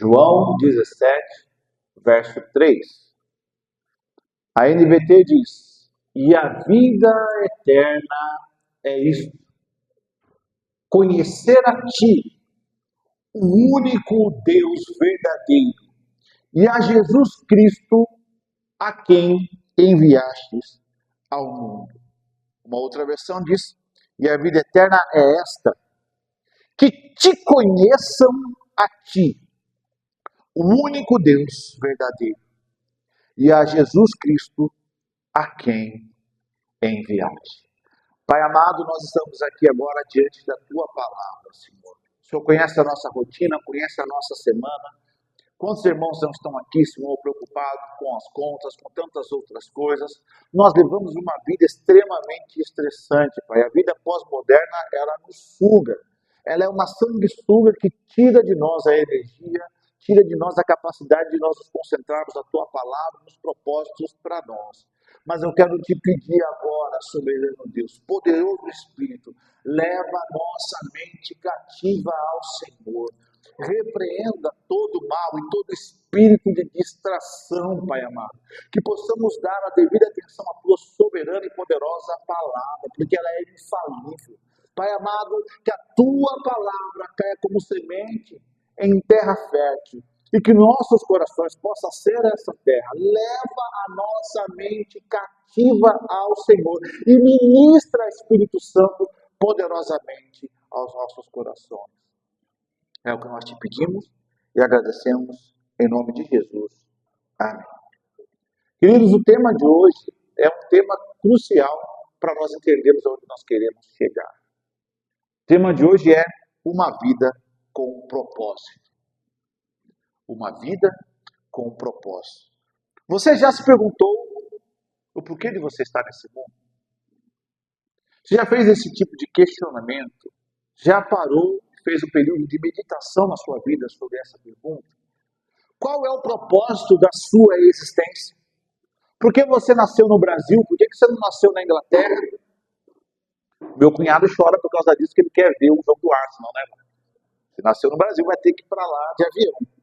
João 17, verso 3. A NVT diz: e a vida eterna é isto, conhecer a Ti, o único Deus verdadeiro, e a Jesus Cristo, a quem enviastes ao mundo. Uma outra versão diz: e a vida eterna é esta, que Te conheçam a Ti, o único Deus verdadeiro, e a Jesus Cristo, a quem enviaste. Pai amado, nós estamos aqui agora diante da Tua palavra, Senhor. O Senhor conhece a nossa rotina, conhece a nossa semana. Quantos irmãos não estão aqui, Senhor, preocupados com as contas, com tantas outras coisas? Nós levamos uma vida extremamente estressante, Pai. A vida pós-moderna, ela nos suga. Ela é uma sanguessuga que tira de nós a energia, tira de nós a capacidade de nós nos concentrarmos na Tua palavra, nos propósitos para nós. Mas eu quero te pedir agora, soberano Deus, poderoso Espírito, leva a nossa mente cativa ao Senhor. Repreenda todo mal e todo espírito de distração, Pai amado. Que possamos dar a devida atenção à Tua soberana e poderosa palavra, porque ela é infalível. Pai amado, que a Tua palavra caia como semente em terra fértil, e que nossos corações possam ser essa terra. Leva a nossa mente cativa ao Senhor e ministra, Espírito Santo, poderosamente aos nossos corações. É o que nós te pedimos e agradecemos em nome de Jesus. Amém. Queridos, o tema de hoje é um tema crucial para nós entendermos onde nós queremos chegar. O tema de hoje é uma vida com propósito. Uma vida com propósito. Você já se perguntou o porquê de você estar nesse mundo? Você já fez esse tipo de questionamento? Já parou e fez um período de meditação na sua vida sobre essa pergunta? Qual é o propósito da sua existência? Por que você nasceu no Brasil? Por que você não nasceu na Inglaterra? Meu cunhado chora por causa disso, que ele quer ver o jogo do Arsenal, né? Se nasceu no Brasil, vai ter que ir para lá de avião.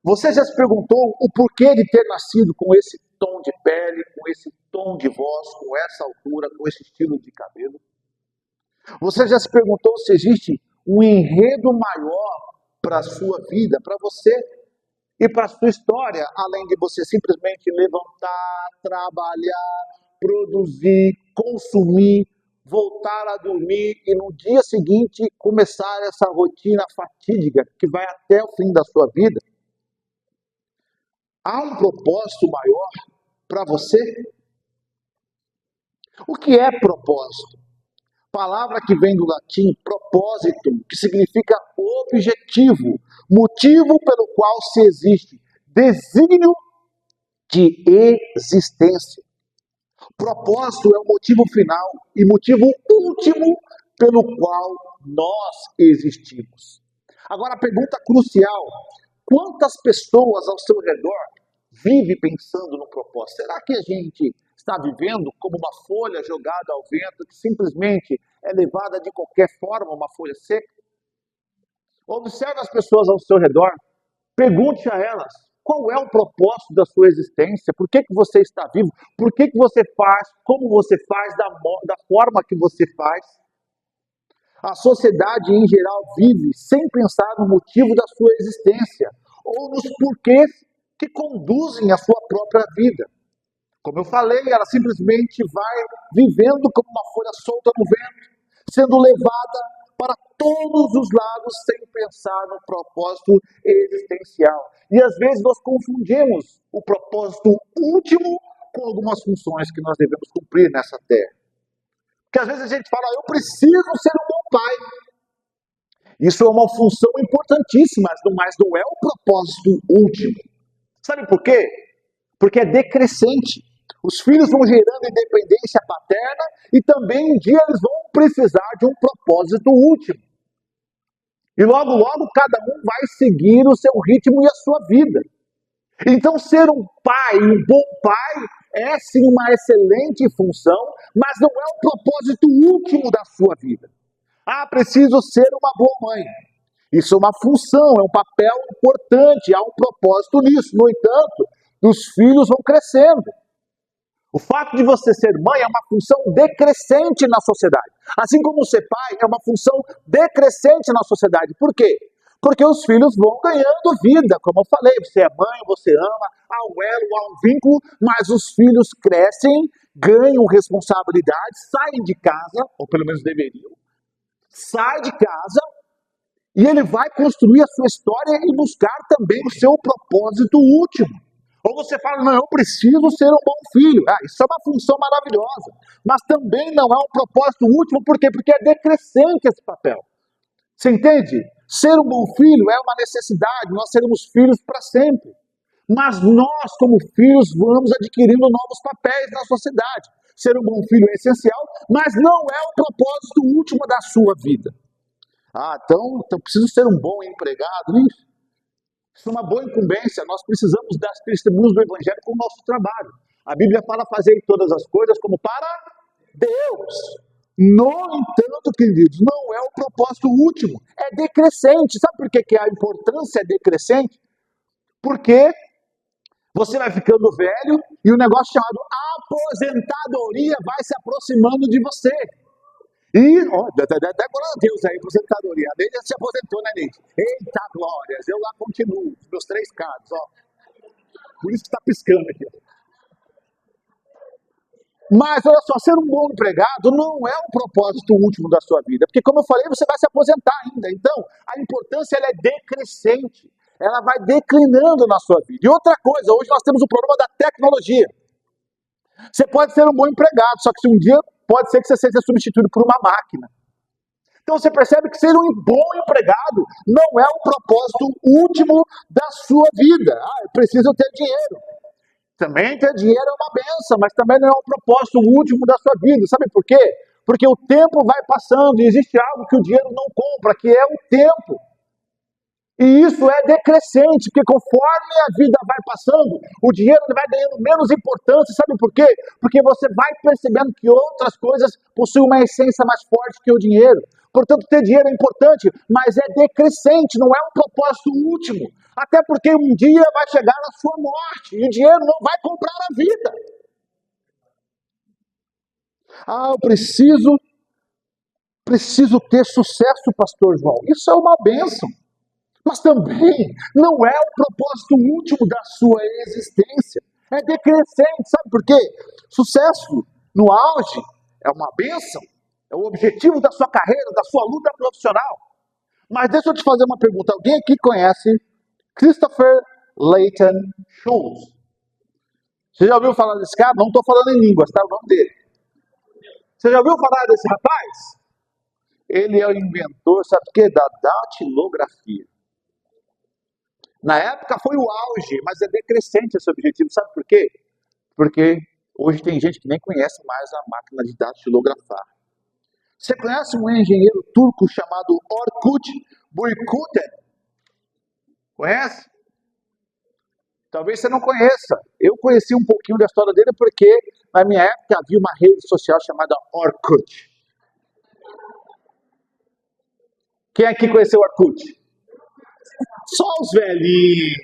Você já se perguntou o porquê de ter nascido com esse tom de pele, com esse tom de voz, com essa altura, com esse estilo de cabelo? Você já se perguntou se existe um enredo maior para a sua vida, para você e para a sua história, além de você simplesmente levantar, trabalhar, produzir, consumir, voltar a dormir e no dia seguinte começar essa rotina fatídica que vai até o fim da sua vida? Há um propósito maior para você? O que é propósito? Palavra que vem do latim propósito, que significa objetivo, motivo pelo qual se existe, desígnio de existência. Propósito é o motivo final e motivo último pelo qual nós existimos. Agora a pergunta crucial: quantas pessoas ao seu redor vivem pensando no propósito? Será que a gente está vivendo como uma folha jogada ao vento, que simplesmente é levada de qualquer forma, uma folha seca? Observe as pessoas ao seu redor, pergunte a elas qual é o propósito da sua existência, por que você está vivo, por que você faz, como você faz, da forma que você faz. A sociedade em geral vive sem pensar no motivo da sua existência, ou nos porquês que conduzem a sua própria vida. Como eu falei, ela simplesmente vai vivendo como uma folha solta no vento, sendo levada para todos os lados sem pensar no propósito existencial. E às vezes nós confundimos o propósito último com algumas funções que nós devemos cumprir nessa terra. Porque às vezes a gente fala: eu preciso ser um bom pai. Isso é uma função importantíssima, mas não é o propósito último. Sabe por quê? Porque é decrescente. Os filhos vão gerando independência paterna e também um dia eles vão precisar de um propósito último. E logo, logo, cada um vai seguir o seu ritmo e a sua vida. Então, ser um pai, um bom pai, é sim uma excelente função, mas não é o propósito último da sua vida. Ah, preciso ser uma boa mãe. Isso é uma função, é um papel importante, há um propósito nisso. No entanto, os filhos vão crescendo. O fato de você ser mãe é uma função decrescente na sociedade. Assim como ser pai é uma função decrescente na sociedade. Por quê? Porque os filhos vão ganhando vida. Como eu falei, você é mãe, você ama, há um elo, há um vínculo, mas os filhos crescem, ganham responsabilidade, saem de casa, ou pelo menos deveriam, sai de casa, e ele vai construir a sua história e buscar também o seu propósito último. Ou você fala, não, eu preciso ser um bom filho. Isso é uma função maravilhosa. Mas também não é um propósito último, por quê? Porque é decrescente esse papel. Você entende? Ser um bom filho é uma necessidade, nós seremos filhos para sempre. Mas nós, como filhos, vamos adquirindo novos papéis na sociedade. Ser um bom filho é essencial, mas não é o propósito último da sua vida. Então preciso ser um bom empregado, isso? Isso é uma boa incumbência, nós precisamos dar testemunhos do Evangelho com o nosso trabalho. A Bíblia fala fazer todas as coisas como para Deus. No entanto, queridos, não é o propósito último, é decrescente. Sabe por que a importância é decrescente? Porque você vai ficando velho e o negócio chamado aposentadoria vai se aproximando de você. E, dá glória a Deus aí, aposentadoria. A Neide se aposentou, né, Neide? Eita glórias, eu lá continuo, meus 3 cards, ó. Por isso que está piscando aqui, ó. Mas, olha só, ser um bom empregado não é o propósito último da sua vida. Porque, como eu falei, você vai se aposentar ainda. Então, a importância ela é decrescente. Ela vai declinando na sua vida. E outra coisa, hoje nós temos o problema da tecnologia. Você pode ser um bom empregado, só que se um dia pode ser que você seja substituído por uma máquina. Então você percebe que ser um bom empregado não é o propósito último da sua vida. Eu preciso ter dinheiro. Também ter dinheiro é uma benção, mas também não é o propósito último da sua vida. Sabe por quê? Porque o tempo vai passando e existe algo que o dinheiro não compra, que é o tempo. E isso é decrescente, porque conforme a vida vai passando, o dinheiro vai ganhando menos importância. Sabe por quê? Porque você vai percebendo que outras coisas possuem uma essência mais forte que o dinheiro. Portanto, ter dinheiro é importante, mas é decrescente, não é um propósito último. Até porque um dia vai chegar a sua morte e o dinheiro não vai comprar a vida. Eu preciso ter sucesso, pastor João. Isso é uma bênção. Mas também não é o propósito último da sua existência. É decrescente, sabe por quê? Sucesso no auge é uma bênção, é o objetivo da sua carreira, da sua luta profissional. Mas deixa eu te fazer uma pergunta. Alguém aqui conhece Christopher Layton Schultz? Você já ouviu falar desse cara? Não estou falando em línguas, tá? O nome dele. Você já ouviu falar desse rapaz? Ele é o inventor, sabe o quê? Da datilografia. Na época foi o auge, mas é decrescente esse objetivo. Sabe por quê? Porque hoje tem gente que nem conhece mais a máquina de datilografar. Você conhece um engenheiro turco chamado Orkut Buykuten? Conhece? Talvez você não conheça. Eu conheci um pouquinho da história dele porque na minha época havia uma rede social chamada Orkut. Quem aqui conheceu o Orkut? Só os velhinhos.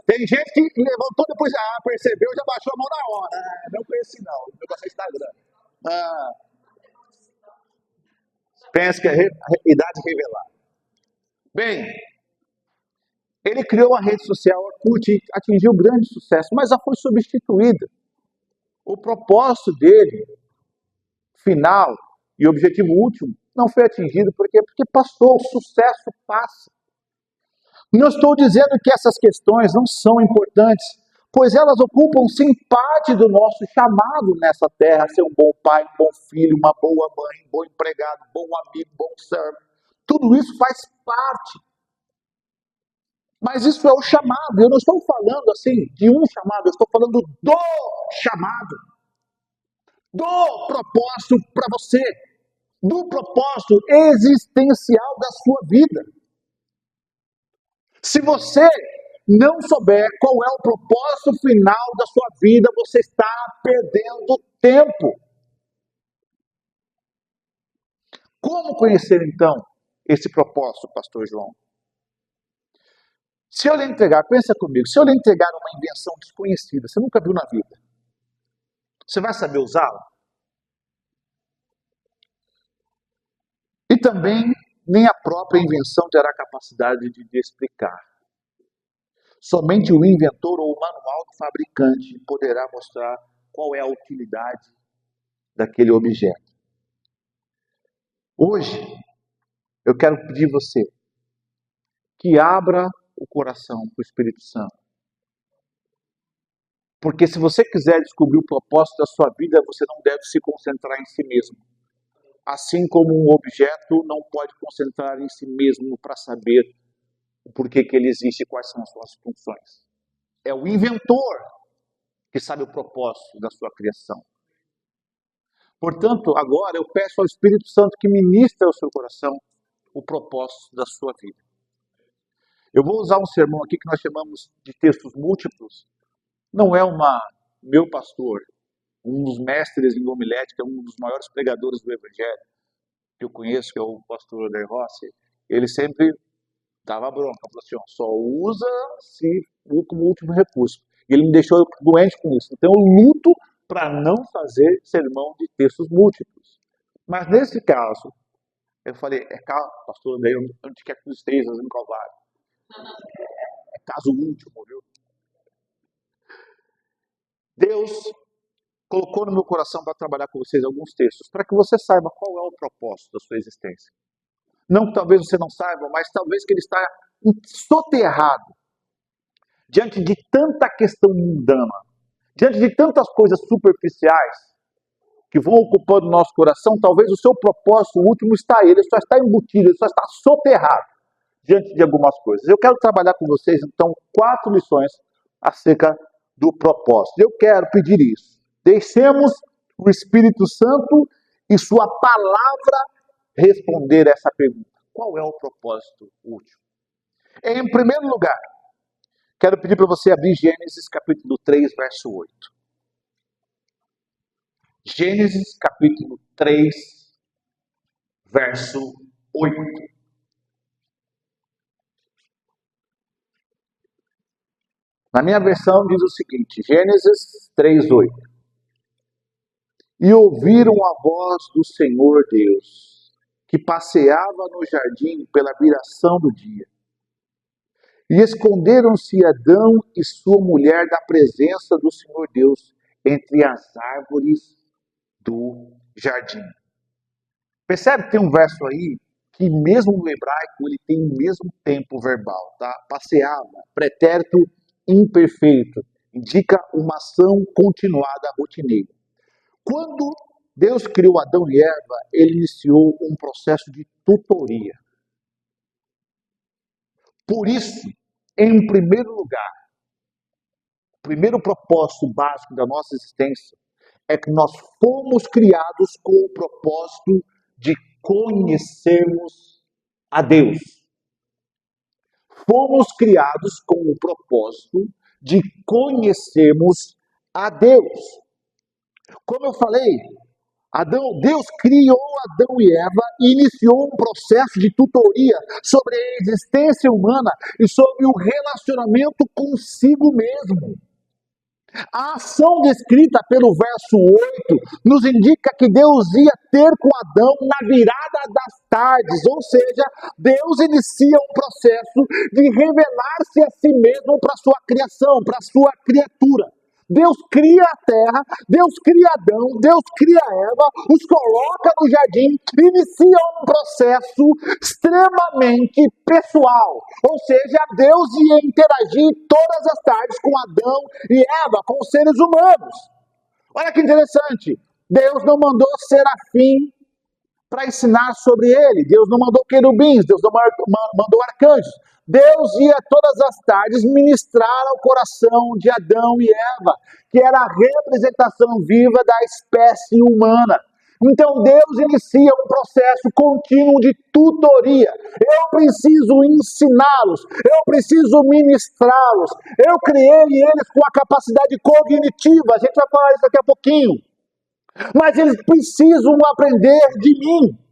Tem gente que levantou depois, percebeu, já baixou a mão na hora. Não conheci não, o negócio é Instagram. Pensa que é idade revelada. Bem, ele criou a rede social Orkut e atingiu grande sucesso, mas já foi substituída. O propósito dele, final e objetivo último, não foi atingido. Por quê? Porque passou, o sucesso passa. Não estou dizendo que essas questões não são importantes, pois elas ocupam sim parte do nosso chamado nessa terra, ser um bom pai, um bom filho, uma boa mãe, um bom empregado, um bom amigo, um bom servo. Tudo isso faz parte. Mas isso é o chamado. Eu não estou falando assim de um chamado, eu estou falando do chamado, do propósito para você, do propósito existencial da sua vida. Se você não souber qual é o propósito final da sua vida, você está perdendo tempo. Como conhecer então esse propósito, pastor João? Se eu lhe entregar, pensa comigo, se eu lhe entregar uma invenção desconhecida, você nunca viu na vida, você vai saber usá-la? E também nem a própria invenção terá capacidade de explicar. Somente o inventor ou o manual do fabricante poderá mostrar qual é a utilidade daquele objeto. Hoje, eu quero pedir você que abra o coração para o Espírito Santo. Porque se você quiser descobrir o propósito da sua vida, você não deve se concentrar em si mesmo. Assim como um objeto não pode concentrar em si mesmo para saber o porquê que ele existe e quais são as suas funções. É o inventor que sabe o propósito da sua criação. Portanto, agora eu peço ao Espírito Santo que ministre ao seu coração o propósito da sua vida. Eu vou usar um sermão aqui que nós chamamos de textos múltiplos. Não é meu pastor, um dos mestres em homilética, um dos maiores pregadores do Evangelho que eu conheço, que é o pastor Oder Rossi, ele sempre dava bronca, falou assim, só usa se como último recurso. E ele me deixou doente com isso. Então eu luto para não fazer sermão de textos múltiplos. Mas nesse caso, eu falei, pastor, daí onde quer que esteja no Calvário. É caso último, viu? Deus colocou no meu coração para trabalhar com vocês alguns textos, para que você saiba qual é o propósito da sua existência. Não que talvez você não saiba, mas talvez que ele está soterrado diante de tanta questão mundana, diante de tantas coisas superficiais que vão ocupando o nosso coração. Talvez o seu propósito último está aí, ele só está embutido, ele só está soterrado diante de algumas coisas. Eu quero trabalhar com vocês, então, 4 lições acerca do propósito. Eu quero pedir isso. Deixemos o Espírito Santo e sua palavra responder essa pergunta. Qual é o propósito último? Em primeiro lugar, quero pedir para você abrir Gênesis capítulo 3, verso 8. Gênesis capítulo 3, verso 8. Na minha versão diz o seguinte, Gênesis 3, 8. E ouviram a voz do Senhor Deus, que passeava no jardim pela viração do dia. E esconderam-se Adão e sua mulher da presença do Senhor Deus entre as árvores do jardim. Percebe que tem um verso aí que mesmo no hebraico ele tem o mesmo tempo verbal, tá? Passeava, pretérito imperfeito, indica uma ação continuada, rotineira. Quando Deus criou Adão e Eva, ele iniciou um processo de tutoria. Por isso, em primeiro lugar, o primeiro propósito básico da nossa existência é que nós fomos criados com o propósito de conhecermos a Deus. Fomos criados com o propósito de conhecermos a Deus. Como eu falei, Deus criou Adão e Eva e iniciou um processo de tutoria sobre a existência humana e sobre o relacionamento consigo mesmo. A ação descrita pelo verso 8 nos indica que Deus ia ter com Adão na virada das tardes, ou seja, Deus inicia um processo de revelar-se a si mesmo para a sua criação, para a sua criatura. Deus cria a terra, Deus cria Adão, Deus cria Eva, os coloca no jardim, inicia um processo extremamente pessoal. Ou seja, Deus ia interagir todas as tardes com Adão e Eva, com os seres humanos. Olha que interessante, Deus não mandou serafim para ensinar sobre ele, Deus não mandou querubins, Deus não mandou arcanjos. Deus ia todas as tardes ministrar ao coração de Adão e Eva, que era a representação viva da espécie humana. Então Deus inicia um processo contínuo de tutoria. Eu preciso ensiná-los, eu preciso ministrá-los. Eu criei eles com a capacidade cognitiva, a gente vai falar isso daqui a pouquinho. Mas eles precisam aprender de mim.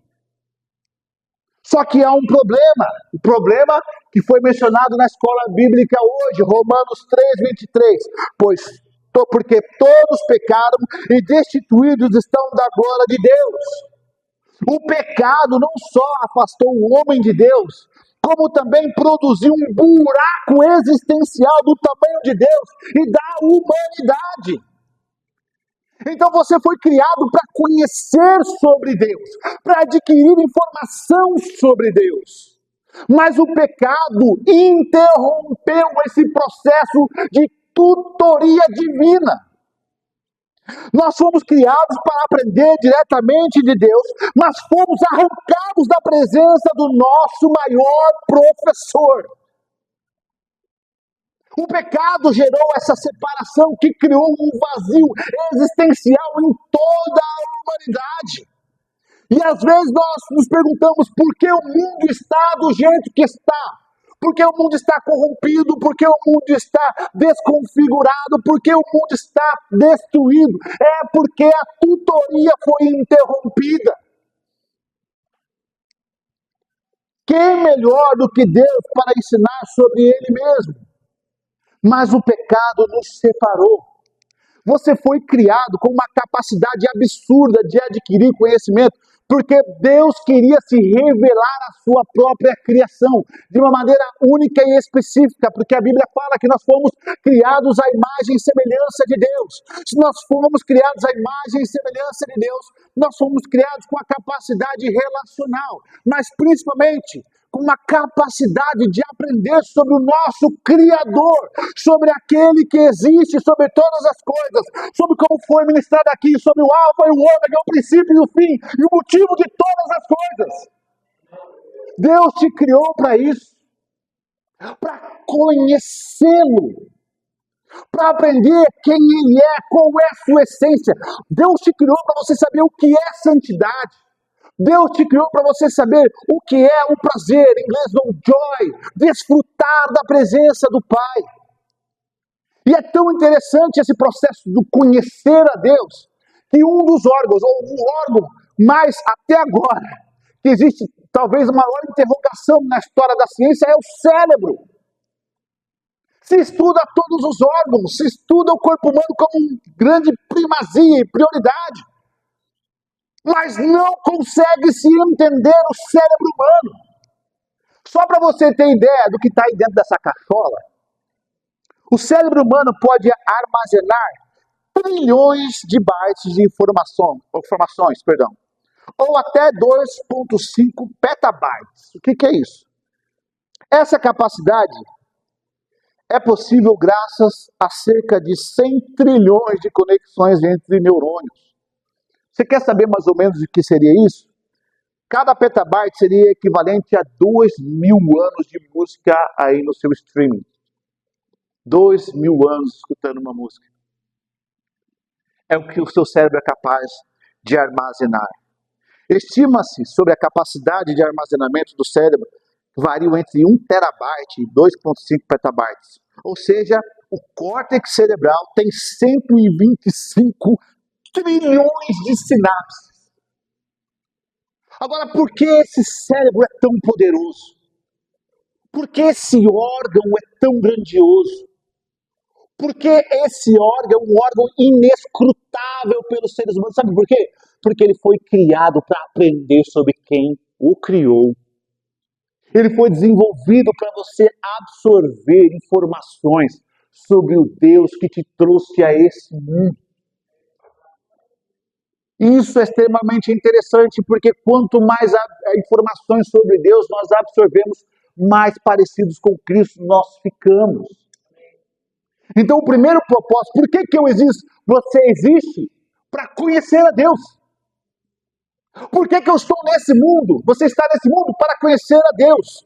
Só que há um problema, o problema que foi mencionado na escola bíblica hoje, Romanos 3:23, porque todos pecaram e destituídos estão da glória de Deus. O pecado não só afastou o homem de Deus, como também produziu um buraco existencial do tamanho de Deus e da humanidade. Então você foi criado para conhecer sobre Deus, para adquirir informação sobre Deus. Mas o pecado interrompeu esse processo de tutoria divina. Nós fomos criados para aprender diretamente de Deus, mas fomos arrancados da presença do nosso maior professor. O pecado gerou essa separação que criou um vazio existencial em toda a humanidade. E às vezes nós nos perguntamos por que o mundo está do jeito que está. Por que o mundo está corrompido? Por que o mundo está desconfigurado? Por que o mundo está destruído? É porque a tutoria foi interrompida. Quem melhor do que Deus para ensinar sobre Ele mesmo? Mas o pecado nos separou. Você foi criado com uma capacidade absurda de adquirir conhecimento, porque Deus queria se revelar à sua própria criação, de uma maneira única e específica, porque a Bíblia fala que nós fomos criados à imagem e semelhança de Deus. Se nós fomos criados à imagem e semelhança de Deus, nós fomos criados com a capacidade relacional, mas principalmente com uma capacidade de aprender sobre o nosso Criador, sobre aquele que existe sobre todas as coisas, sobre como foi ministrado aqui, sobre o Alfa e o Ômega, o princípio e o fim, e o motivo de todas as coisas. Deus te criou para isso, para conhecê-lo, para aprender quem Ele é, qual é a sua essência. Deus te criou para você saber o que é santidade. Deus te criou para você saber o que é o prazer, em inglês o joy, desfrutar da presença do Pai. E é tão interessante esse processo do conhecer a Deus, que um dos órgãos, ou o órgão mais até agora, que existe talvez a maior interrogação na história da ciência, é o cérebro. Se estuda todos os órgãos, se estuda o corpo humano como grande primazia e prioridade, mas não consegue se entender o cérebro humano. Só para você ter ideia do que está aí dentro dessa cachola, o cérebro humano pode armazenar trilhões de bytes de informações, ou até 2,5 petabytes. O que é isso? Essa capacidade é possível graças a cerca de 100 trilhões de conexões entre neurônios. Você quer saber mais ou menos o que seria isso? Cada petabyte seria equivalente a 2.000 anos de música aí no seu streaming. 2.000 anos escutando uma música. É o que o seu cérebro é capaz de armazenar. Estima-se sobre a capacidade de armazenamento do cérebro varia entre 1 terabyte e 2,5 petabytes. Ou seja, o córtex cerebral tem 125 trilhões de sinapses. Agora, por que esse cérebro é tão poderoso? Por que esse órgão é tão grandioso? Por que esse órgão é um órgão inescrutável pelos seres humanos? Sabe por quê? Porque ele foi criado para aprender sobre quem o criou. Ele foi desenvolvido para você absorver informações sobre o Deus que te trouxe a esse mundo. Isso é extremamente interessante, porque quanto mais informações sobre Deus nós absorvemos, mais parecidos com Cristo nós ficamos. Então o primeiro propósito, por que eu existo? Você existe para conhecer a Deus. Por que eu estou nesse mundo? Você está nesse mundo para conhecer a Deus.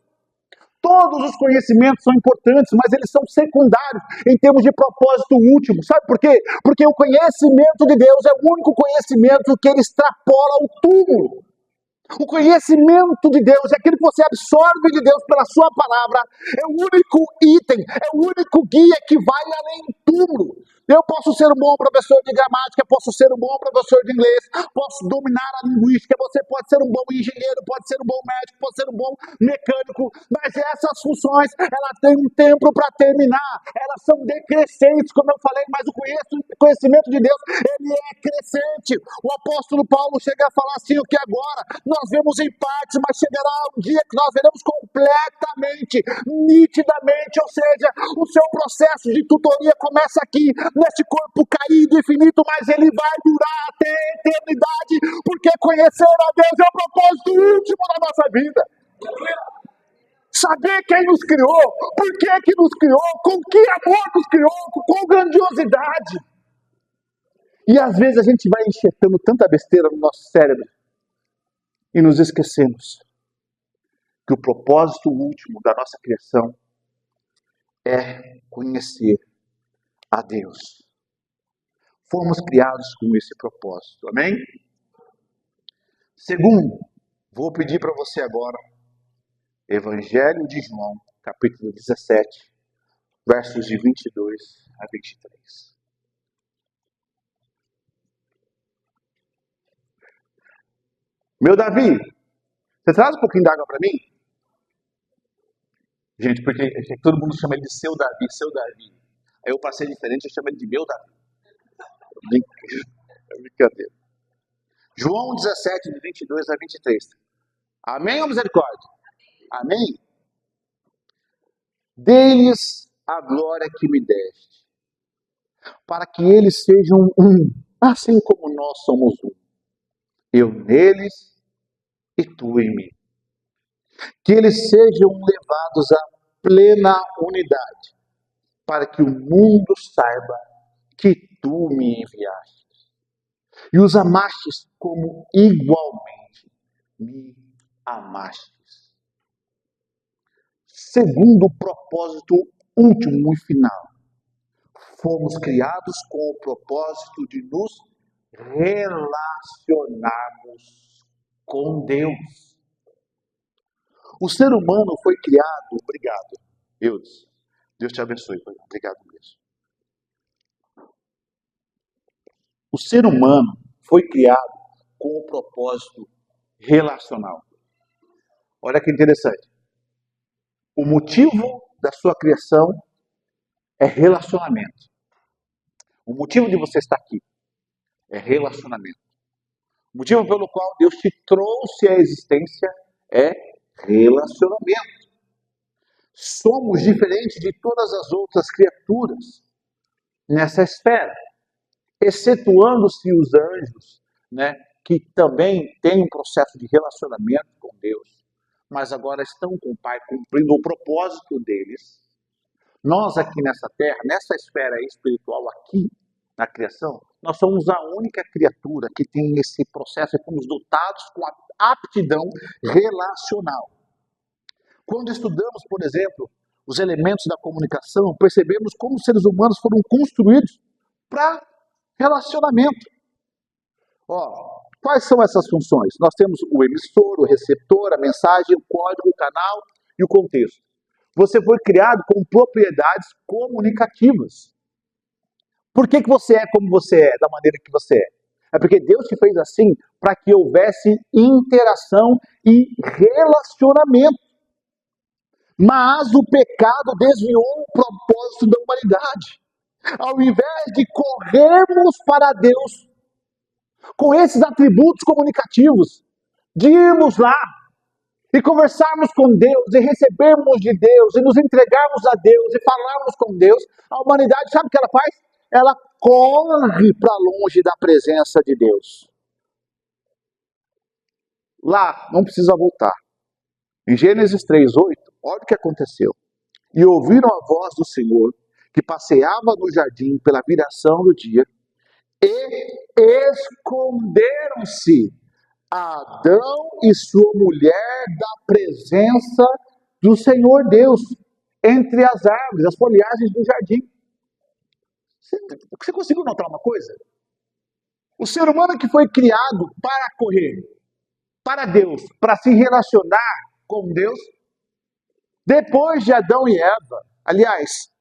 Todos os conhecimentos são importantes, mas eles são secundários em termos de propósito último. Sabe por quê? Porque o conhecimento de Deus é o único conhecimento que ele extrapola o túmulo. O conhecimento de Deus é aquilo que você absorve de Deus pela sua palavra. É o único item, é o único guia que vai além do túmulo. Eu posso ser um bom professor de gramática, posso ser um bom professor de inglês, posso dominar a linguística, você pode ser um bom engenheiro, pode ser um bom médico, pode ser um bom mecânico, mas essas funções, elas têm um tempo para terminar, elas são decrescentes, como eu falei, mas o conhecimento de Deus, ele é crescente. O apóstolo Paulo chega a falar assim, o que agora nós vemos em partes, mas chegará um dia que nós veremos completamente, nitidamente, ou seja, o seu processo de tutoria começa aqui, neste corpo caído e finito, mas ele vai durar até a eternidade, porque conhecer a Deus é o propósito último da nossa vida. Saber quem nos criou, por que nos criou, com que amor nos criou, com qual grandiosidade. E às vezes a gente vai enxertando tanta besteira no nosso cérebro e nos esquecemos que o propósito último da nossa criação é conhecer a Deus. Fomos criados com esse propósito, amém? Segundo, vou pedir para você agora, Evangelho de João, capítulo 17, versos de 22 a 23. Meu Davi, você traz um pouquinho d'água para mim? Gente, porque todo mundo chama ele de seu Davi, seu Davi. Aí eu passei diferente, eu chamo ele de meu Davi. Brincadeira. João 17, de 22 a 23. Amém ou misericórdia? Amém? Dê-lhes a glória que me deste, para que eles sejam um, assim como nós somos um. Eu neles e tu em mim. Que eles sejam levados à plena unidade, para que o mundo saiba que tu me enviaste. E os amastes como igualmente me amastes. Segundo o propósito último e final, fomos criados com o propósito de nos relacionarmos com Deus. O ser humano foi criado, obrigado, Deus te abençoe, obrigado mesmo. O ser humano foi criado com o propósito relacional. Olha que interessante. O motivo da sua criação é relacionamento. O motivo de você estar aqui é relacionamento. O motivo pelo qual Deus te trouxe à existência é relacionamento. Somos diferentes de todas as outras criaturas nessa esfera, excetuando-se os anjos, né, que também têm um processo de relacionamento com Deus, mas agora estão com o Pai cumprindo o propósito deles. Nós aqui nessa terra, nessa esfera espiritual aqui, na criação, nós somos a única criatura que tem esse processo e fomos dotados com a aptidão relacional. Quando estudamos, por exemplo, os elementos da comunicação, percebemos como os seres humanos foram construídos para relacionamento. Quais são essas funções? Nós temos o emissor, o receptor, a mensagem, o código, o canal e o contexto. Você foi criado com propriedades comunicativas. Por que você é como você é, da maneira que você é? É porque Deus te fez assim para que houvesse interação e relacionamento. Mas o pecado desviou o propósito da humanidade. Ao invés de corrermos para Deus com esses atributos comunicativos, de irmos lá e conversarmos com Deus, e recebermos de Deus, e nos entregarmos a Deus, e falarmos com Deus, a humanidade, sabe o que ela faz? Ela corre para longe da presença de Deus. Lá, não precisa voltar. Em Gênesis 3:8, olha o que aconteceu. E ouviram a voz do Senhor, que passeava no jardim pela viração do dia, e esconderam-se Adão e sua mulher da presença do Senhor Deus, entre as árvores, as folhagens do jardim. Você conseguiu notar uma coisa? O ser humano que foi criado para correr para Deus, para se relacionar com Deus, depois de Adão e Eva, aliás,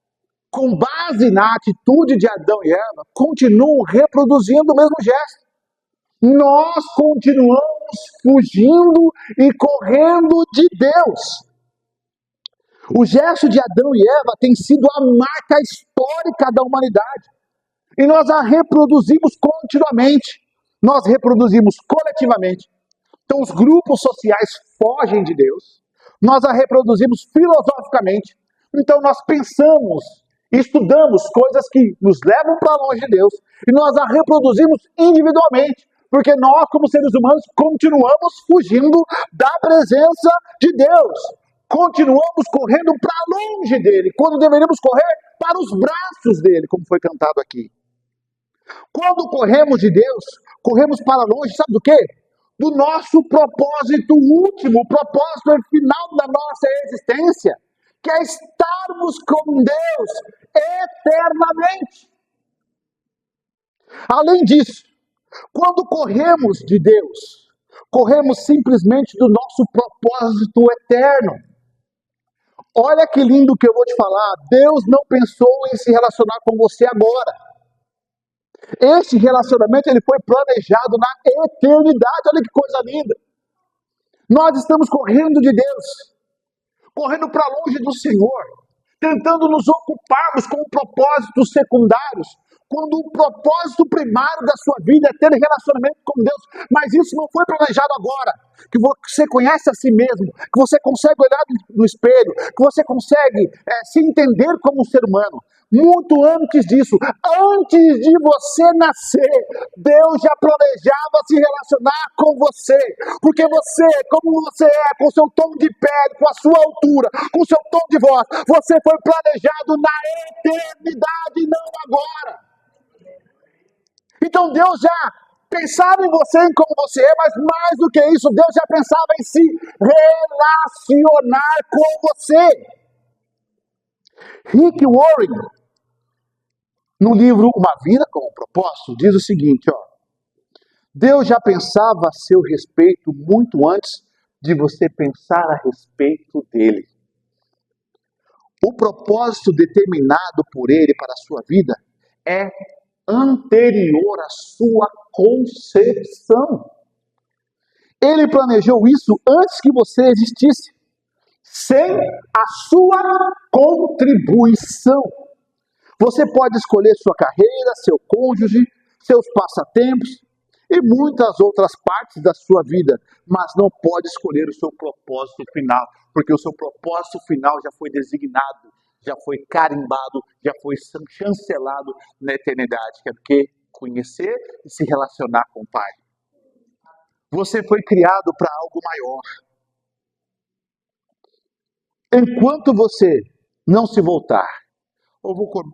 com base na atitude de Adão e Eva, continuam reproduzindo o mesmo gesto. Nós continuamos fugindo e correndo de Deus. O gesto de Adão e Eva tem sido a marca histórica da humanidade. E nós a reproduzimos continuamente. Nós reproduzimos coletivamente. Então os grupos sociais fogem de Deus. Nós a reproduzimos filosoficamente. Então nós pensamos, estudamos coisas que nos levam para longe de Deus. E nós a reproduzimos individualmente. Porque nós, como seres humanos, continuamos fugindo da presença de Deus. Continuamos correndo para longe dele, quando deveríamos correr para os braços dele, como foi cantado aqui. Quando corremos de Deus, corremos para longe, sabe do quê? Do nosso propósito último, o propósito final da nossa existência, que é estarmos com Deus eternamente. Além disso, quando corremos de Deus, corremos simplesmente do nosso propósito eterno. Olha que lindo que eu vou te falar. Deus não pensou em se relacionar com você agora. Esse relacionamento ele foi planejado na eternidade. Olha que coisa linda. Nós estamos correndo de Deus, correndo para longe do Senhor, tentando nos ocuparmos com propósitos secundários, quando o propósito primário da sua vida é ter relacionamento com Deus. Mas isso não foi planejado agora. Que você conhece a si mesmo, que você consegue olhar no espelho, que você consegue se entender como um ser humano. Muito antes disso, antes de você nascer, Deus já planejava se relacionar com você. Porque você, como você é, com o seu tom de pele, com a sua altura, com o seu tom de voz, você foi planejado na eternidade e não agora. Então Deus já pensava em você, em como você é, mas mais do que isso, Deus já pensava em se relacionar com você. Rick Warren, no livro Uma Vida com um Propósito, diz o seguinte, Deus já pensava a seu respeito muito antes de você pensar a respeito dele. O propósito determinado por ele para a sua vida é anterior à sua concepção. Ele planejou isso antes que você existisse, sem a sua contribuição. Você pode escolher sua carreira, seu cônjuge, seus passatempos e muitas outras partes da sua vida, mas não pode escolher o seu propósito final, porque o seu propósito final já foi designado, já foi carimbado, já foi chancelado na eternidade, que é o quê? Conhecer e se relacionar com o Pai. Você foi criado para algo maior. Enquanto você não se voltar,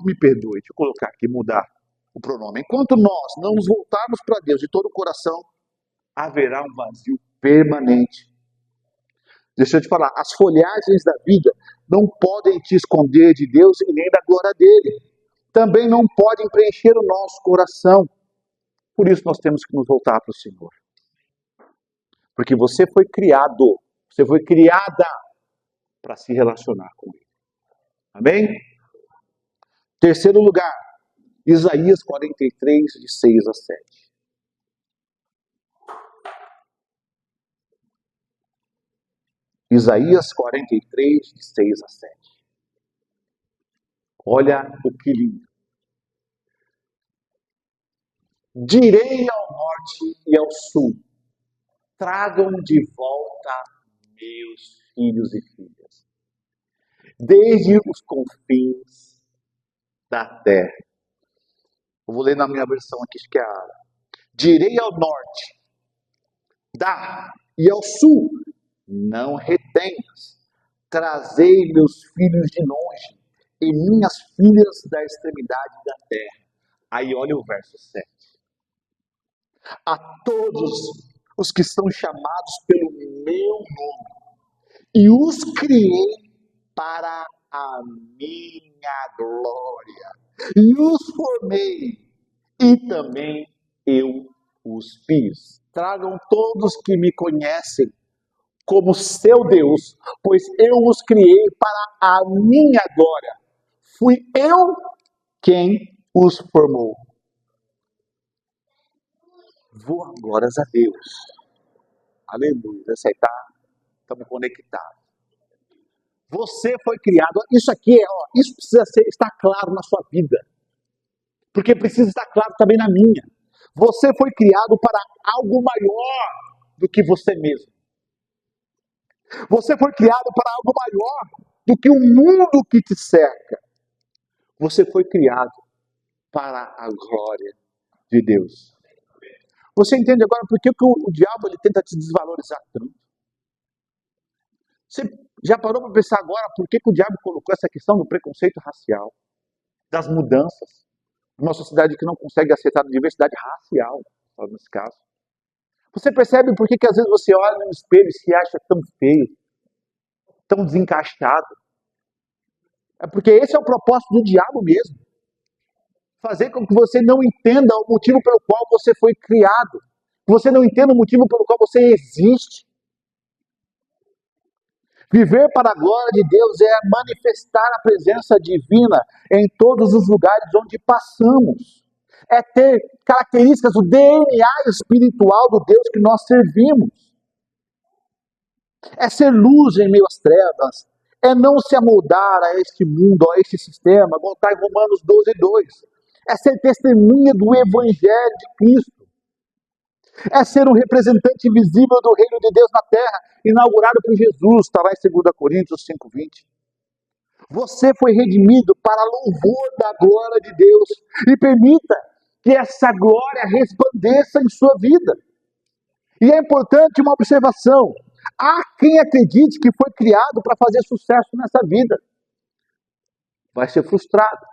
me perdoe, deixa eu colocar aqui, mudar o pronome. Enquanto nós não nos voltarmos para Deus de todo o coração, haverá um vazio permanente. Deixa eu te falar, as folhagens da vida não podem te esconder de Deus e nem da glória dele. Também não podem preencher o nosso coração. Por isso nós temos que nos voltar para o Senhor. Porque você foi criado, você foi criada para se relacionar com Ele. Amém? Terceiro lugar, Isaías 43, de 6 a 7. Isaías 43, de 6 a 7. Olha o que lindo. Direi ao norte e ao sul, tragam de volta meus filhos e filhas, desde os confins da terra. Eu vou ler na minha versão aqui, que é a direi ao norte, e ao sul, não retenhas, trazei meus filhos de longe, e minhas filhas da extremidade da terra. Aí olha o verso 7. A todos os que são chamados pelo meu nome, e os criei para a minha glória, e os formei, e também eu os fiz. Tragam todos que me conhecem como seu Deus, pois eu os criei para a minha glória. fui eu quem os formou. Glórias a Deus. Aleluia. Você está, estamos conectados. Você foi criado, isso aqui isso precisa estar claro na sua vida. Porque precisa estar claro também na minha. Você foi criado para algo maior do que você mesmo. Você foi criado para algo maior do que o mundo que te cerca. Você foi criado para a glória de Deus. Você entende agora por que o diabo ele tenta te desvalorizar tanto? Você já parou para pensar agora por que o diabo colocou essa questão do preconceito racial, das mudanças? Uma sociedade que não consegue aceitar a diversidade racial, nesse caso. Você percebe por que às vezes você olha no espelho e se acha tão feio, tão desencaixado? É porque esse é o propósito do diabo mesmo. Fazer com que você não entenda o motivo pelo qual você foi criado. Que você não entenda o motivo pelo qual você existe. Viver para a glória de Deus é manifestar a presença divina em todos os lugares onde passamos. É ter características do DNA espiritual do Deus que nós servimos. É ser luz em meio às trevas. É não se amoldar a este mundo, a este sistema. Como está em Romanos 12:2. É ser testemunha do Evangelho de Cristo. É ser um representante visível do reino de Deus na terra, inaugurado por Jesus, está lá em 2 Coríntios 5:20. Você foi redimido para louvor da glória de Deus e permita que essa glória resplandeça em sua vida. E é importante uma observação. Há quem acredite que foi criado para fazer sucesso nessa vida. Vai ser frustrado.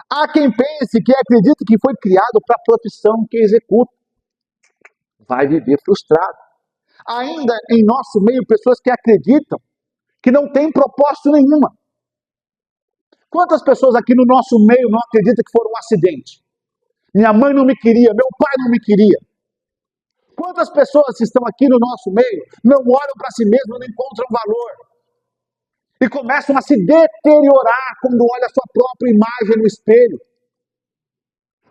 Há quem pense que acredita que foi criado para a profissão que executa. Vai viver frustrado. Ainda em nosso meio, pessoas que acreditam que não tem propósito nenhuma. Quantas pessoas aqui no nosso meio não acreditam que foram um acidente? Minha mãe não me queria, meu pai não me queria. Quantas pessoas que estão aqui no nosso meio não olham para si mesmos, não encontram valor? E começam a se deteriorar quando olham a sua própria imagem no espelho.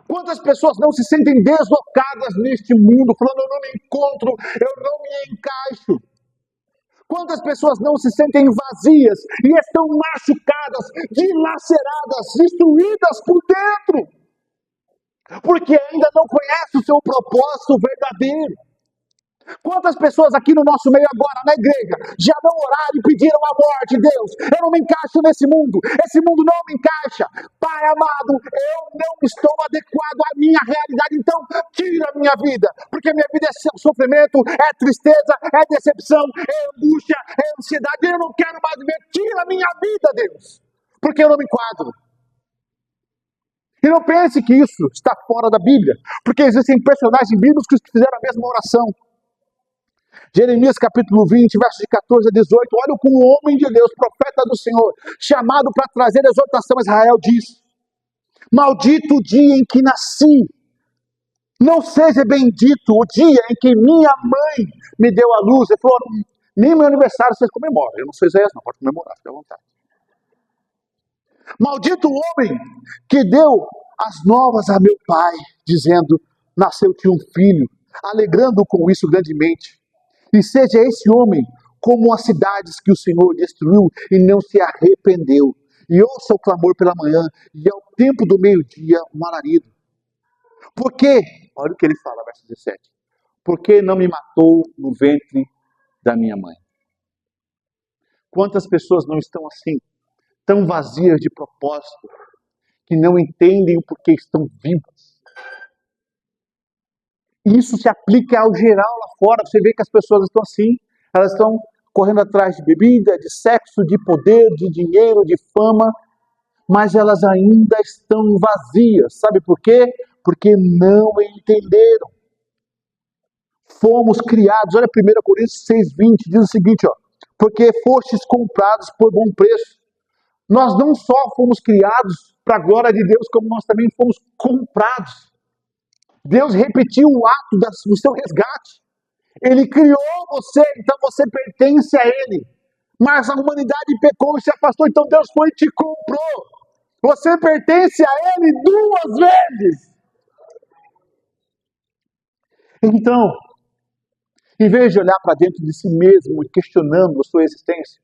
Quantas pessoas não se sentem deslocadas neste mundo, falando, eu não me encontro, eu não me encaixo. Quantas pessoas não se sentem vazias e estão machucadas, dilaceradas, destruídas por dentro? Porque ainda não conhecem o seu propósito verdadeiro. Quantas pessoas aqui no nosso meio agora, na igreja, já não oraram e pediram a morte, Deus, eu não me encaixo nesse mundo, esse mundo não me encaixa. Pai amado, eu não estou adequado à minha realidade, então tira a minha vida, porque minha vida é sofrimento, é tristeza, é decepção, é angústia, é ansiedade, eu não quero mais viver, tira a minha vida, Deus, porque eu não me enquadro. E não pense que isso está fora da Bíblia, porque existem personagens bíblicos que fizeram a mesma oração. Jeremias capítulo 20, versos de 14 a 18, olha como o homem de Deus, profeta do Senhor, chamado para trazer exortação a Israel, diz: maldito o dia em que nasci, não seja bendito o dia em que minha mãe me deu a luz. Ele falou, nem meu aniversário vocês comemoram, eu não sou Isaías não, pode comemorar, fica à vontade. Maldito o homem que deu as novas a meu pai, dizendo, nasceu-te um filho, alegrando com isso grandemente. E seja esse homem como as cidades que o Senhor destruiu e não se arrependeu. E ouça o clamor pela manhã e ao tempo do meio-dia um alarido. Por quê? Olha o que ele fala, verso 17. Por que não me matou no ventre da minha mãe? Quantas pessoas não estão assim, tão vazias de propósito, que não entendem o porquê estão vivas? E isso se aplica ao geral lá fora. Você vê que as pessoas estão assim, elas estão correndo atrás de bebida, de sexo, de poder, de dinheiro, de fama, mas elas ainda estão vazias. Sabe por quê? Porque não entenderam. Fomos criados, olha 1 Coríntios 6:20, diz o seguinte, porque fostes comprados por bom preço. Nós não só fomos criados para a glória de Deus, como nós também fomos comprados. Deus repetiu o ato do seu resgate. Ele criou você, então você pertence a Ele. Mas a humanidade pecou e se afastou, então Deus foi e te comprou. Você pertence a Ele 2 vezes. Então, em vez de olhar para dentro de si mesmo e questionando a sua existência,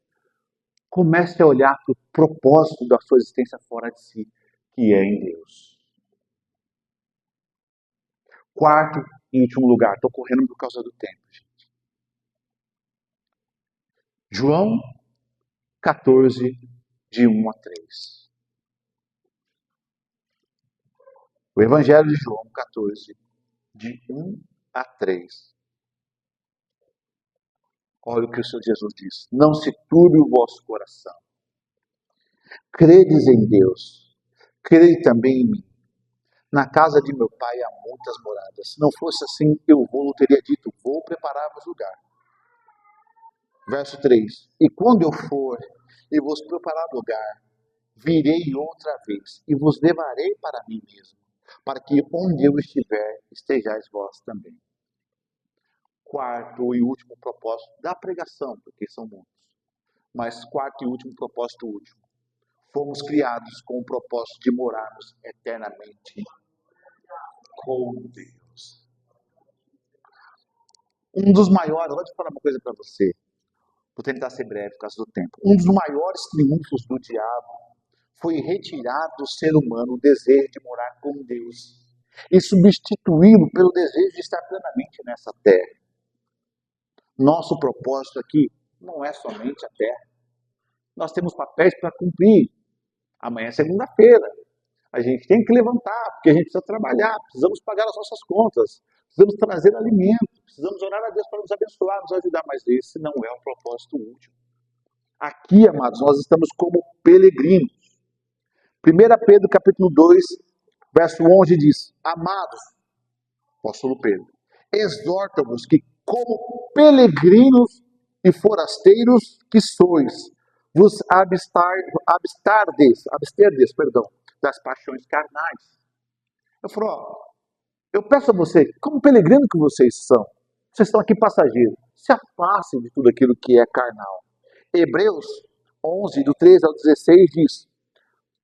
comece a olhar para o propósito da sua existência fora de si, que é em Deus. Quarto e último lugar, estou correndo por causa do tempo, gente. João 14, de 1 a 3. O Evangelho de João 14, de 1 a 3. Olha o que o Senhor Jesus diz. Não se turbe o vosso coração. Credes em Deus. Crede também em mim. Na casa de meu pai há muitas moradas. Se não fosse assim, eu teria dito, vou preparar-vos lugar. Verso 3. E quando eu for e vos preparar lugar, virei outra vez e vos levarei para mim mesmo, para que onde eu estiver, estejais vós também. Quarto e último propósito da pregação, porque são muitos. Mas quarto e último propósito último. Fomos criados com o propósito de morarmos eternamente com Deus. Um dos maiores, vou te falar uma coisa para você. Vou tentar ser breve por causa do tempo. Um dos maiores triunfos do diabo foi retirar do ser humano o desejo de morar com Deus e substituí-lo pelo desejo de estar plenamente nessa terra. Nosso propósito aqui não é somente a terra. Nós temos papéis para cumprir. Amanhã é segunda-feira. A gente tem que levantar, porque a gente precisa trabalhar, precisamos pagar as nossas contas, precisamos trazer alimento, precisamos orar a Deus para nos abençoar, nos ajudar, mas esse não é o propósito último. Aqui, amados, nós estamos como peregrinos. 1 Pedro capítulo 2, verso 11 diz, amados, apóstolo Pedro, exorta-vos que como peregrinos e forasteiros que sois, vos absterdes, das paixões carnais. Eu falo, eu peço a você, como peregrino que vocês são, vocês estão aqui passageiros, se afastem de tudo aquilo que é carnal. Hebreus 11, do 13 ao 16 diz,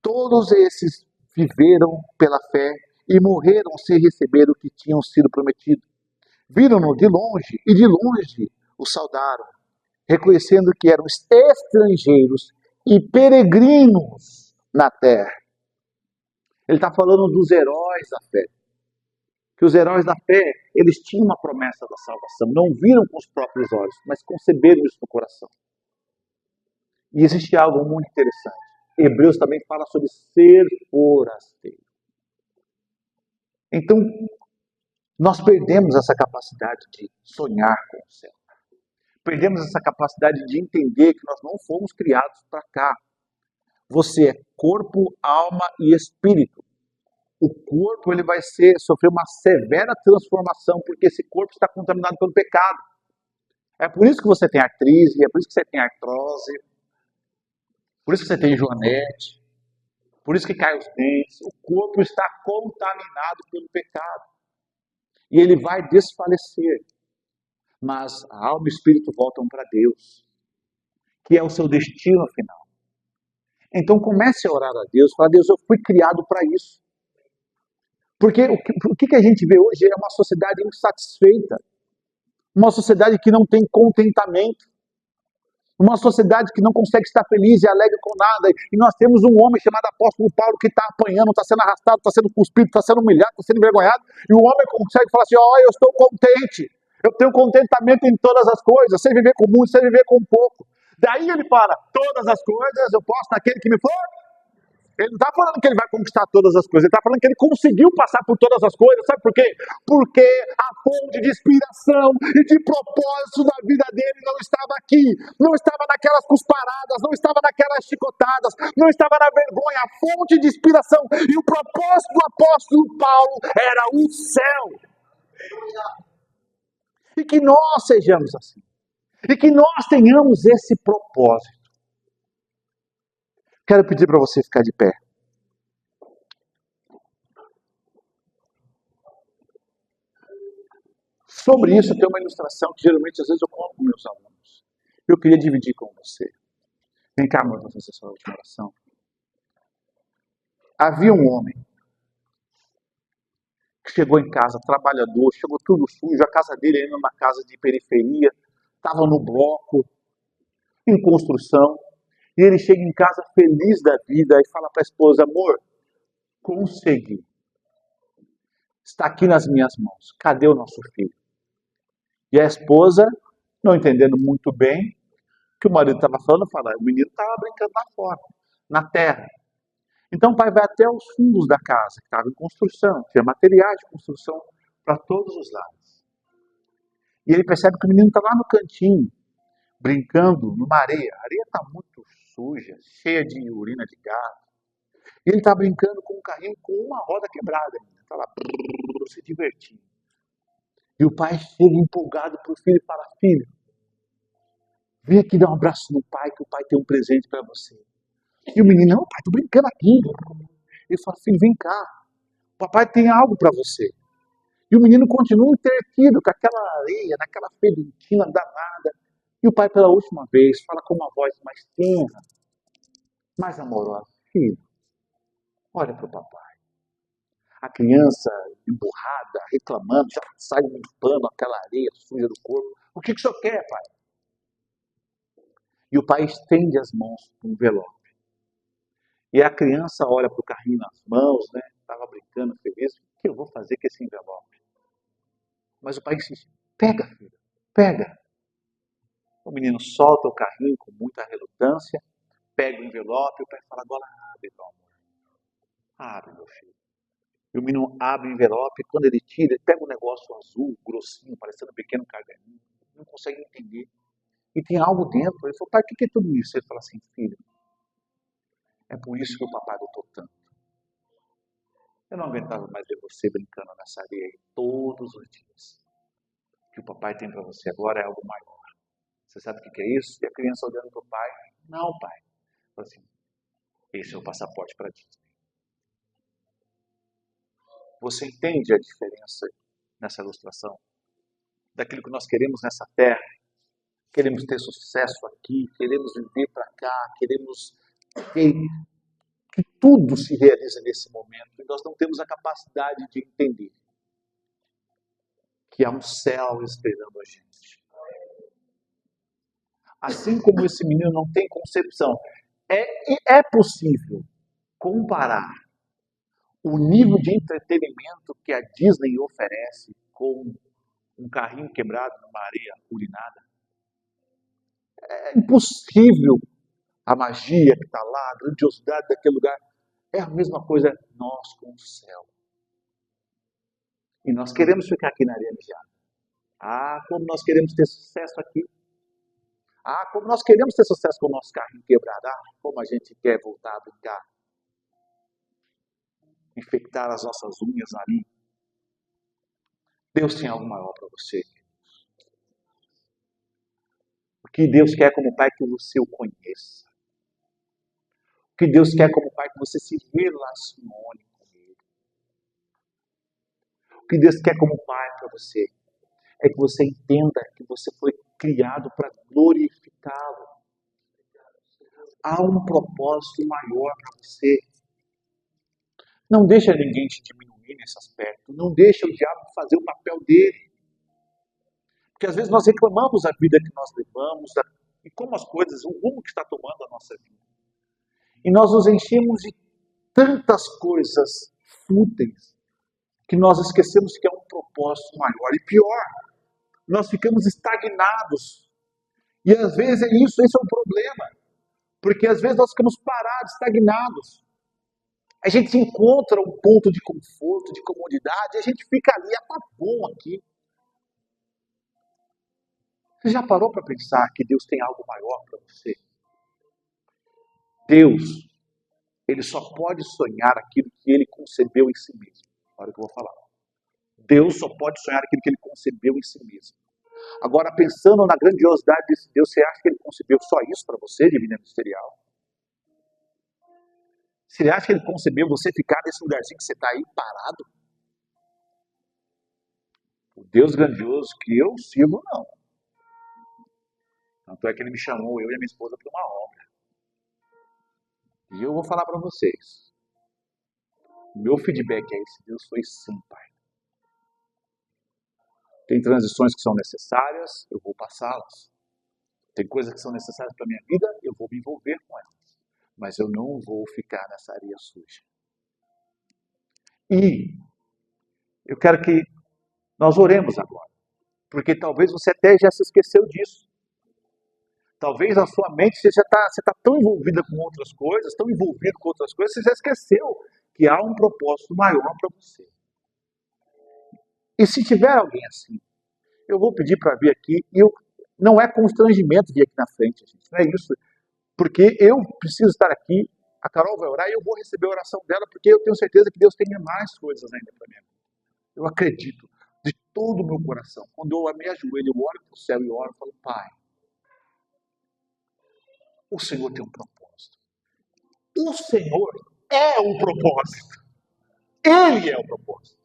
todos esses viveram pela fé e morreram sem receber o que tinham sido prometido. Viram-no de longe e de longe o saudaram, reconhecendo que eram estrangeiros e peregrinos na terra. Ele está falando dos heróis da fé. Que os heróis da fé, eles tinham uma promessa da salvação. Não viram com os próprios olhos, mas conceberam isso no coração. E existe algo muito interessante. Hebreus também fala sobre ser forasteiro. Então, nós perdemos essa capacidade de sonhar com o céu. Perdemos essa capacidade de entender que nós não fomos criados para cá. Você é corpo, alma e espírito. O corpo ele vai sofrer uma severa transformação, porque esse corpo está contaminado pelo pecado. É por isso que você tem artrite, é por isso que você tem artrose, por isso que você tem joanete, por isso que cai os dentes. O corpo está contaminado pelo pecado. E ele vai desfalecer. Mas a alma e o espírito voltam para Deus, que é o seu destino final. Então comece a orar a Deus, falar, Deus, eu fui criado para isso. Porque o que a gente vê hoje é uma sociedade insatisfeita, uma sociedade que não tem contentamento, uma sociedade que não consegue estar feliz e alegre com nada. E nós temos um homem chamado apóstolo Paulo que está apanhando, está sendo arrastado, está sendo cuspido, está sendo humilhado, está sendo envergonhado. E o homem consegue falar assim, eu estou contente, eu tenho contentamento em todas as coisas, sem viver com muito, sem viver com pouco. Daí ele fala, todas as coisas eu posso naquele que me for. Ele não está falando que ele vai conquistar todas as coisas, ele está falando que ele conseguiu passar por todas as coisas, sabe por quê? Porque a fonte de inspiração e de propósito da vida dele não estava aqui, não estava naquelas cusparadas, não estava naquelas chicotadas, não estava na vergonha. A fonte de inspiração e o propósito do apóstolo Paulo era o céu. E que nós sejamos assim, e que nós tenhamos esse propósito. Quero pedir para você ficar de pé. Sobre isso tem uma ilustração que geralmente às vezes eu conto com meus alunos. Eu queria dividir com você. Vem cá, meu Deus, essa sua última oração. Havia um homem que chegou em casa, trabalhador, chegou tudo sujo, a casa dele era uma casa de periferia, estava no bloco, em construção, e ele chega em casa feliz da vida e fala para a esposa, amor, consegui, está aqui nas minhas mãos, cadê o nosso filho? E a esposa, não entendendo muito bem o que o marido estava falando, fala, o menino estava brincando lá fora, na terra. Então o pai vai até os fundos da casa, que estava em construção, tinha materiais de construção para todos os lados. E ele percebe que o menino está lá no cantinho, brincando numa areia. A areia está muito suja, cheia de urina de gato. E ele está brincando com um carrinho com uma roda quebrada. Está lá, se divertindo. E o pai chega empolgado para o filho e fala, filho, vem aqui dar um abraço no pai, que o pai tem um presente para você. E o menino, não, pai, estou brincando aqui. Ele fala, filho, vem cá, o papai tem algo para você. E o menino continua entretido com aquela areia, naquela fedentina danada. E o pai, pela última vez, fala com uma voz mais tenra, mais amorosa. Filho, olha para o papai. A criança emburrada, reclamando, já sai limpando aquela areia suja do corpo. O que o senhor quer, pai? E o pai estende as mãos para um envelope. E a criança olha para o carrinho nas mãos, né? Estava brincando, feliz. O que eu vou fazer com esse envelope? Mas o pai insiste. Pega, filho, pega. O menino solta o carrinho com muita relutância, pega o envelope e o pai fala, agora abre, meu amor. Abre, meu filho. E o menino abre o envelope, e quando ele tira, ele pega um negócio azul, grossinho, parecendo um pequeno caderninho. Não consegue entender. E tem algo dentro. Ele falou, pai, o que é tudo isso? Ele fala assim, filho, é por isso que o papai lutou tanto. Eu não aguentava mais ver você brincando nessa areia aí todos os dias. O que o papai tem para você agora é algo maior. Você sabe o que é isso? E a criança olhando para o pai, não, pai. Fala assim, esse é o passaporte para Disney. Você entende a diferença nessa ilustração? Daquilo que nós queremos nessa terra. Queremos ter sucesso aqui, queremos viver para cá, queremos que tudo se realize nesse momento. E nós não temos a capacidade de entender que há um céu esperando a gente. Assim como esse menino não tem concepção, é possível comparar o nível de entretenimento que a Disney oferece com um carrinho quebrado numa areia urinada? É impossível. A magia que está lá, a grandiosidade daquele lugar, é a mesma coisa nós com o céu. E nós queremos ficar aqui na areia mijada. Ah, como nós queremos ter sucesso aqui. Ah, como nós queremos ter sucesso com o nosso carrinho quebrado. Ah, como a gente quer voltar a brincar. Infectar as nossas unhas ali. Deus tem algo maior para você. O que Deus quer como Pai que você o conheça. O que Deus quer como Pai que você se relacione com Ele. O que Deus quer como Pai para você é que você entenda que você foi criado para glorificá-lo. Há um propósito maior para você. Não deixa ninguém te diminuir nesse aspecto. Não deixa o diabo fazer o papel dele. Porque às vezes nós reclamamos da vida que nós levamos e como as coisas, o rumo que está tomando a nossa vida. E nós nos enchemos de tantas coisas fúteis que nós esquecemos que é um propósito maior. E pior, nós ficamos estagnados. E às vezes esse é um problema. Porque às vezes nós ficamos parados, estagnados. A gente encontra um ponto de conforto, de comodidade, e a gente fica ali, tá bom aqui. Você já parou para pensar que Deus tem algo maior para você? Deus, Ele só pode sonhar aquilo que Ele concebeu em si mesmo. Olha o que eu vou falar. Deus só pode sonhar aquilo que Ele concebeu em si mesmo. Agora, pensando na grandiosidade desse Deus, você acha que Ele concebeu só isso para você, divina ministerial? Você acha que Ele concebeu você ficar nesse lugarzinho que você está aí parado? O Deus grandioso que eu sirvo, não. Tanto é que Ele me chamou, eu e a minha esposa, para uma obra. E eu vou falar para vocês. Meu feedback a esse Deus foi sim, Pai. Tem transições que são necessárias, eu vou passá-las. Tem coisas que são necessárias para a minha vida, eu vou me envolver com elas. Mas eu não vou ficar nessa areia suja. E eu quero que nós oremos agora. Porque talvez você até já se esqueceu disso. Talvez a sua mente você está tão envolvida com outras coisas, tão envolvido com outras coisas, você já esqueceu que há um propósito maior para você. E se tiver alguém assim, eu vou pedir para vir aqui, e não é constrangimento vir aqui na frente, gente, não é isso. Porque eu preciso estar aqui, a Carol vai orar e eu vou receber a oração dela, porque eu tenho certeza que Deus tem mais coisas ainda para mim. Eu acredito de todo o meu coração. Quando eu me ajoelho, eu olho para o céu e oro e falo, Pai, o Senhor tem um propósito. O Senhor é o propósito. Ele é o propósito.